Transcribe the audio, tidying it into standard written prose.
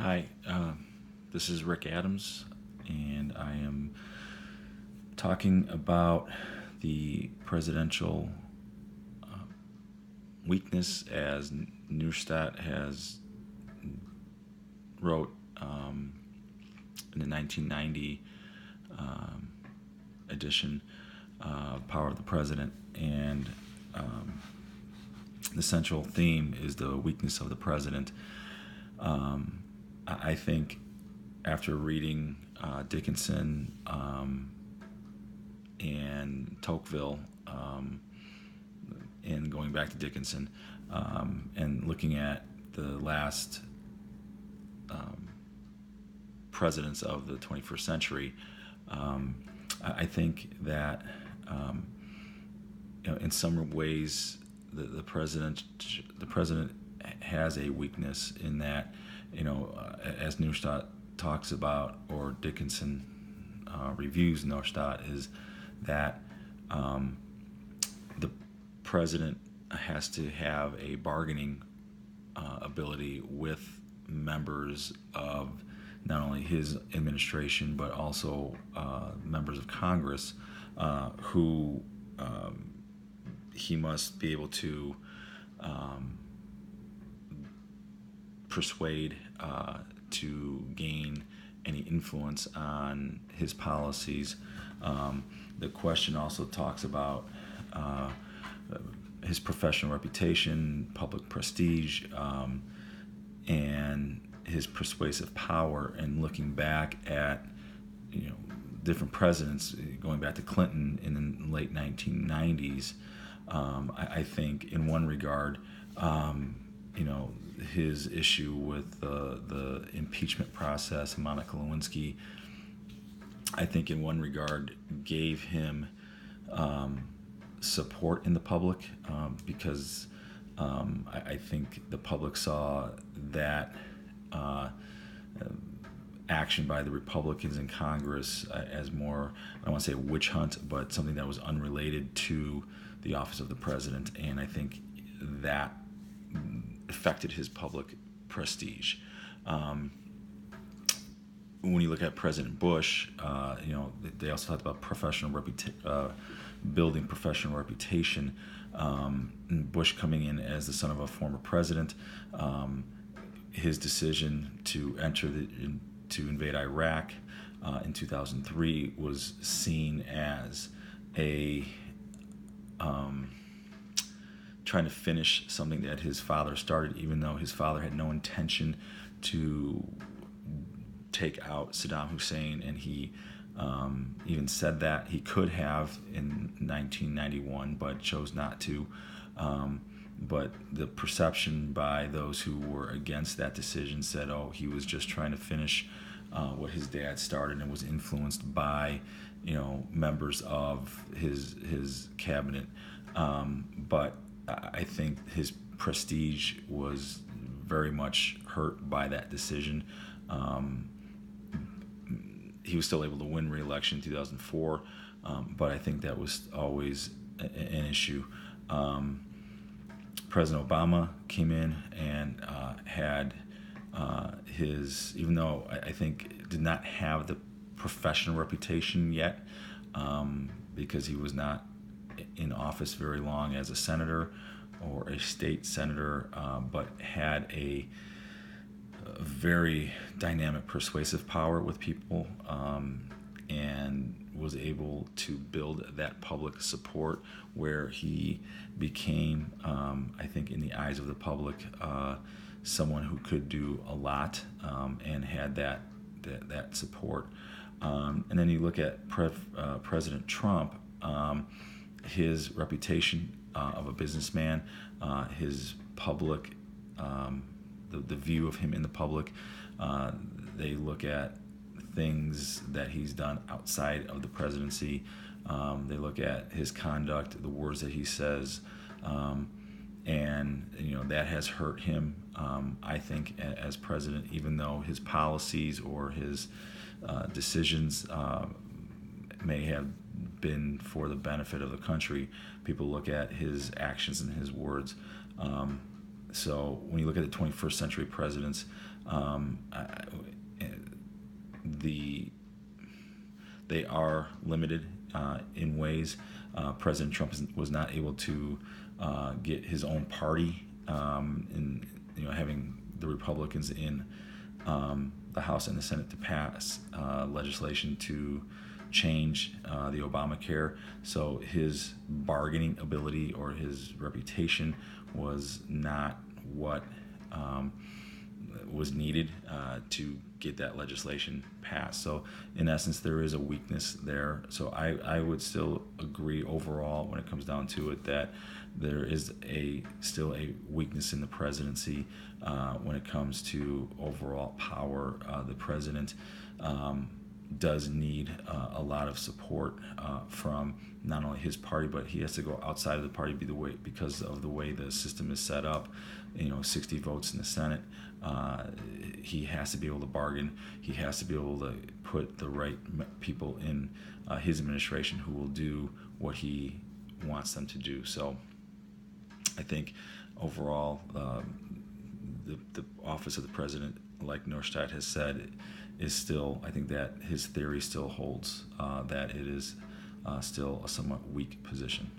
Hi, this is Rick Adams, and I am talking about the presidential weakness, as Neustadt has wrote in the 1990 edition of Power of the President. And the central theme is the weakness of the president. I think after reading Dickinson and Tocqueville, and going back to Dickinson, and looking at the last presidents of the 21st century, I think that in some ways the president has a weakness in that, as Neustadt talks about, or Dickinson reviews Neustadt, is that the president has to have a bargaining ability with members of not only his administration but also members of Congress, who he must be able to persuade to gain any influence on his policies. The question also talks about his professional reputation, public prestige, and his persuasive power. And looking back at different presidents, going back to Clinton in the late 1990s, I think in one regard, his issue with the impeachment process, Monica Lewinsky, I think in one regard gave him support in the public, because I think the public saw that action by the Republicans in Congress as more, I don't want to say a witch hunt, but something that was unrelated to the office of the president. And I think that affected his public prestige. When you look at President Bush, they also talked about building professional reputation. Bush coming in as the son of a former president, his decision to to invade Iraq in 2003 was seen as a trying to finish something that his father started, even though his father had no intention to take out Saddam Hussein. And he even said that he could have in 1991, but chose not to. But the perception by those who were against that decision said, oh, he was just trying to finish what his dad started, and was influenced by members of his cabinet. But I think his prestige was very much hurt by that decision. He was still able to win re-election in 2004, but I think that was always an issue. President Obama came in and had even though I think did not have the professional reputation yet, because he was not in office very long as a senator or a state senator, but had a very dynamic persuasive power with people, and was able to build that public support where he became, I think in the eyes of the public, someone who could do a lot, and had that support. And then you look at President Trump, his reputation of a businessman, his public, the view of him in the public. They look at things that he's done outside of the presidency. They look at his conduct, the words that he says, and that has hurt him. I think as president, even though his policies or his decisions may have been for the benefit of the country, people look at his actions and his words, So when you look at the 21st century presidents, the they are limited in ways. President Trump was not able to get his own party in having the Republicans in the House and the Senate to pass legislation to change the Obamacare. So his bargaining ability or his reputation was not what was needed to get that legislation passed. So in essence, there is a weakness there. So I would still agree overall when it comes down to it that there is still a weakness in the presidency when it comes to overall power. The president does need a lot of support from not only his party, but he has to go outside of the party because of the way the system is set up. 60 votes in the Senate. He has to be able to bargain. He has to be able to put the right people in his administration who will do what he wants them to do. So I think overall, the office of the president, like Neustadt has said, is still, I think that his theory still holds, that it is still a somewhat weak position.